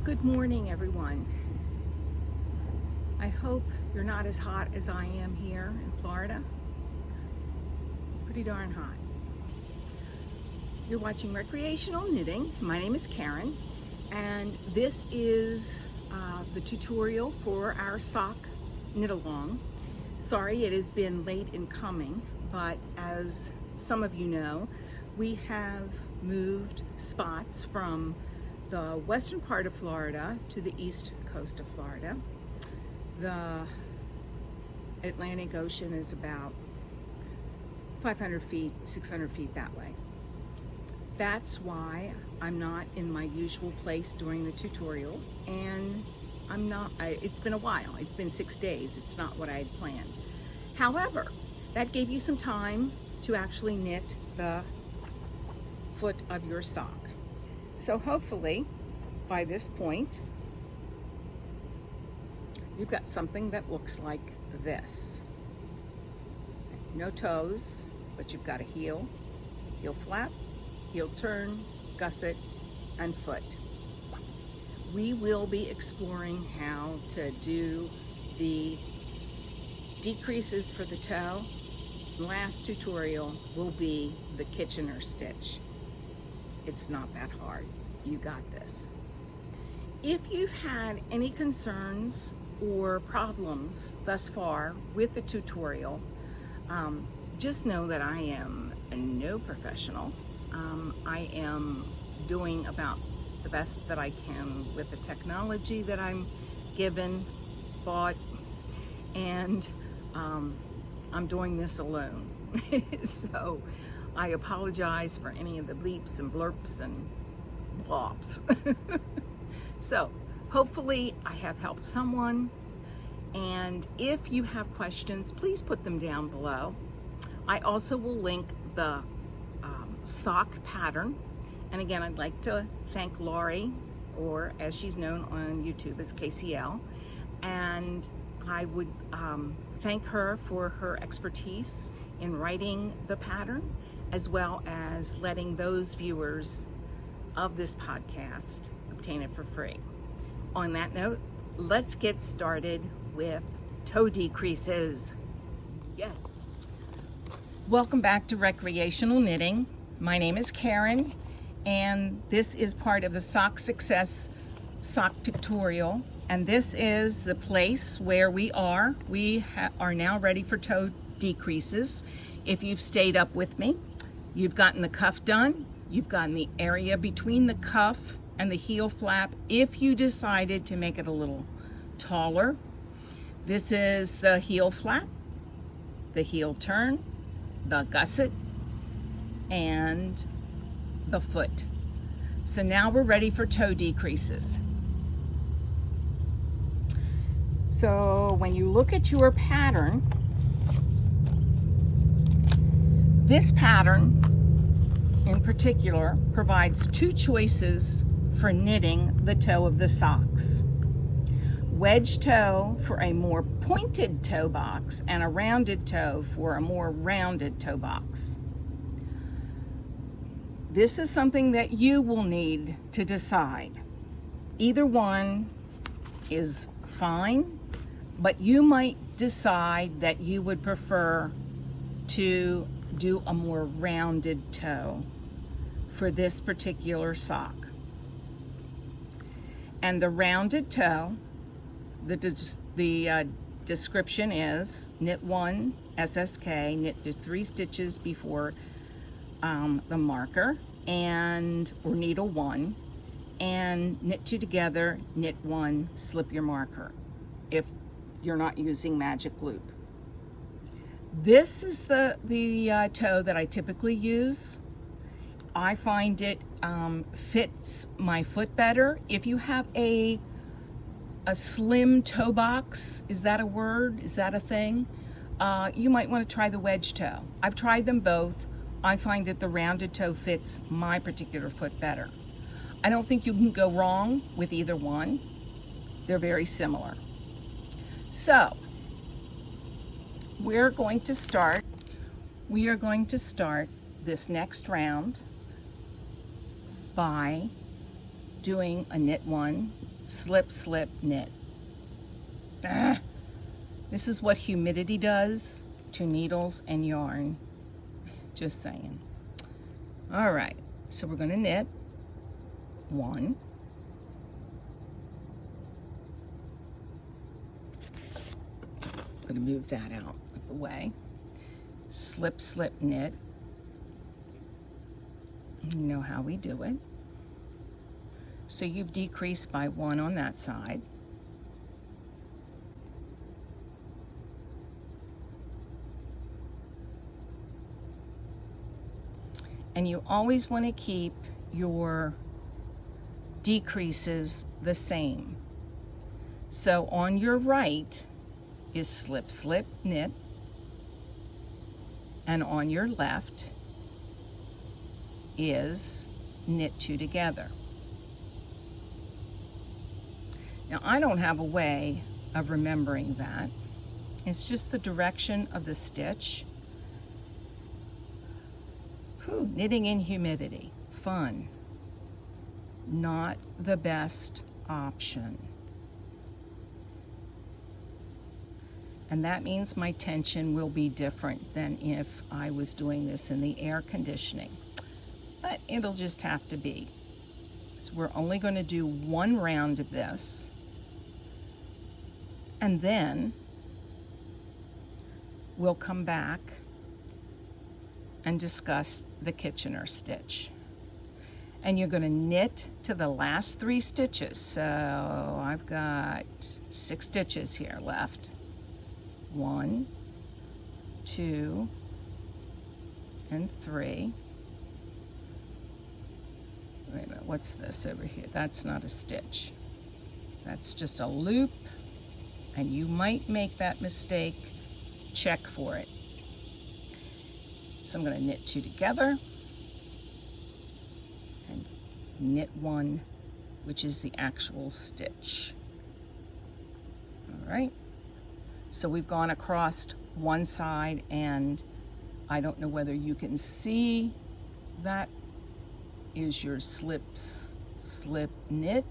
Good morning, everyone. I hope you're not as hot as I am here in Florida. Pretty darn hot. You're watching Recreational Knitting. My name is Karen, and this is the tutorial for our sock knit along. Sorry it has been late in coming, but as some of you know, we have moved spots from the western part of Florida to the east coast of Florida. The Atlantic Ocean is about 500 feet, 600 feet that way. That's why I'm not in my usual place during the tutorial, and it's been a while. It's been 6 days. It's not what I had planned. However, that gave you some time to actually knit the foot of your sock. So hopefully, by this point, you've got something that looks like this. No toes, but you've got a heel flap, heel turn, gusset, and foot. We will be exploring how to do the decreases for the toe. Last tutorial will be the Kitchener stitch. It's not that hard. You got this. If you've had any concerns or problems thus far with the tutorial, just know that I am no professional. I am doing about the best that I can with the technology that I'm given, bought, and I'm doing this alone. So I apologize for any of the bleeps and blurps and blops. So hopefully I have helped someone, and if you have questions, please put them down below. I also will link the sock pattern, and again, I'd like to thank Laurie, or as she's known on YouTube as KCL, and I would thank her for her expertise in writing the pattern, as well as letting those viewers of this podcast obtain it for free. On that note, let's get started with toe decreases. Yes. Welcome back to Recreational Knitting. My name is Karen, and this is part of the Sock Success sock tutorial, and this is the place where we are. We are now ready for toe decreases. If you've stayed up with me, you've gotten the cuff done. You've gotten the area between the cuff and the heel flap if you decided to make it a little taller. This is the heel flap, the heel turn, the gusset, and the foot. So now we're ready for toe decreases. So when you look at your pattern, this pattern in particular provides two choices for knitting the toe of the socks. Wedge toe for a more pointed toe box, and a rounded toe for a more rounded toe box. This is something that you will need to decide. Either one is fine, but you might decide that you would prefer to do a more rounded toe for this particular sock. And the rounded toe, the description is knit 1 SSK, knit to 3 stitches before the marker, or needle 1, and knit 2 together, knit 1, slip your marker if you're not using magic loop. This is the toe that I typically use. I find it fits my foot better. If you have a slim toe box, is that a word? Is that a thing? You might want to try the wedge toe. I've tried them both. I find that the rounded toe fits my particular foot better. I don't think you can go wrong with either one. They're very similar. So, we are going to start this next round by doing a knit 1, slip, slip, knit. This is what humidity does to needles and yarn. Just saying. All right, so we're going to knit 1, I'm going to move that out of the way. Slip, slip, knit. You know how we do it. So you've decreased by 1 on that side. And you always want to keep your decreases the same. So on your right is slip, slip, knit, and on your left is knit 2 together. Now I don't have a way of remembering that. It's just the direction of the stitch. Knitting in humidity, fun, not the best option. And that means my tension will be different than if I was doing this in the air conditioning. But it'll just have to be. So we're only going to do 1 round of this. And then we'll come back and discuss the Kitchener stitch. And you're going to knit to the last 3 stitches. So I've got 6 stitches here left. 1, 2, and 3. Wait a minute, what's this over here? That's not a stitch. That's just a loop, and you might make that mistake. Check for it. So I'm going to knit 2 together and knit 1, which is the actual stitch. All right. So we've gone across one side, and I don't know whether you can see that is your slip, slip, knit,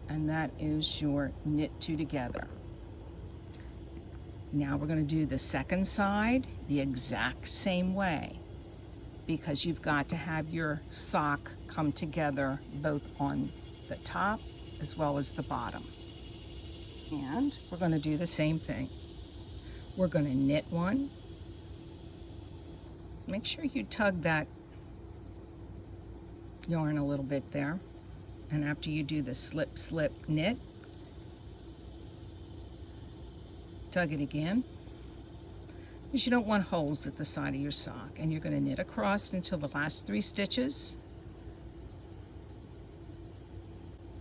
and that is your knit 2 together. Now we're going to do the second side the exact same way, because you've got to have your sock come together both on the top as well as the bottom. And we're going to do the same thing. We're going to knit 1. Make sure you tug that yarn a little bit there. And after you do the slip, slip, knit, tug it again, because you don't want holes at the side of your sock. And you're going to knit across until the last 3 stitches.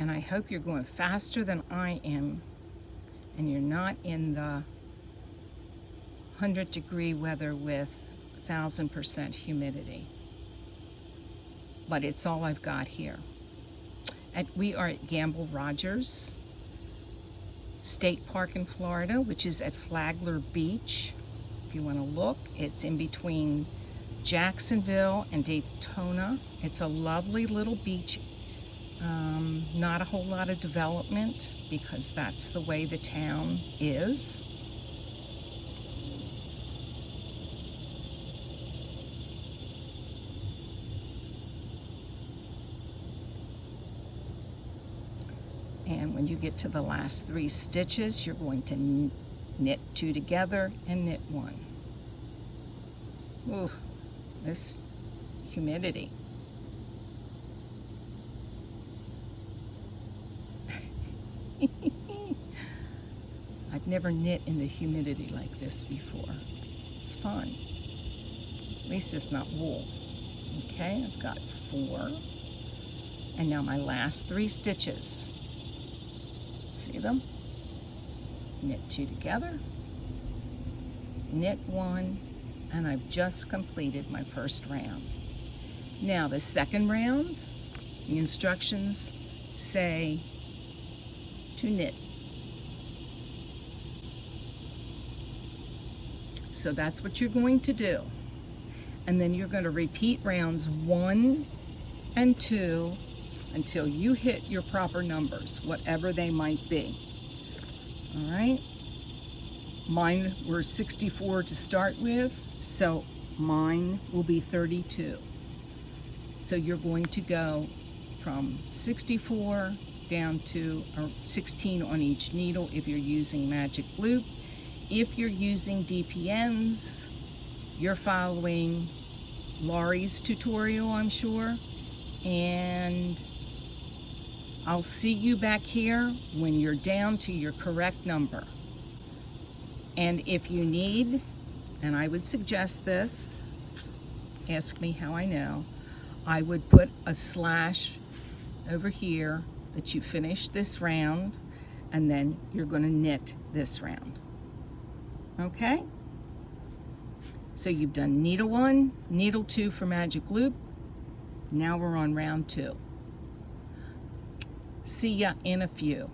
And I hope you're going faster than I am, and you're not in the 100-degree weather with 1,000% humidity. But it's all I've got here. We are at Gamble Rogers State Park in Florida, which is at Flagler Beach. If you want to look, it's in between Jacksonville and Daytona. It's a lovely little beach. Not a whole lot of development, because that's the way the town is. And when you get to the last 3 stitches, you're going to knit 2 together and knit 1. Ooh, this humidity. I've never knit in the humidity like this before. It's fun. At least it's not wool. Okay, I've got 4. And now my last 3 stitches. See them? Knit 2 together, knit 1, and I've just completed my first round. Now the second round, the instructions say to knit. So that's what you're going to do. And then you're going to repeat rounds 1 and 2 until you hit your proper numbers, whatever they might be. All right? Mine were 64 to start with, so mine will be 32. So you're going to go from 64 down to 16 on each needle if you're using Magic Loop. If you're using DPNs, you're following Laurie's tutorial, I'm sure, and I'll see you back here when you're down to your correct number. And if you need, and I would suggest this, ask me how I know, I would put a slash over here that you finish this round, and then you're going to knit this round. Okay? So you've done needle 1, needle 2 for Magic Loop. Now we're on round 2. See ya in a few.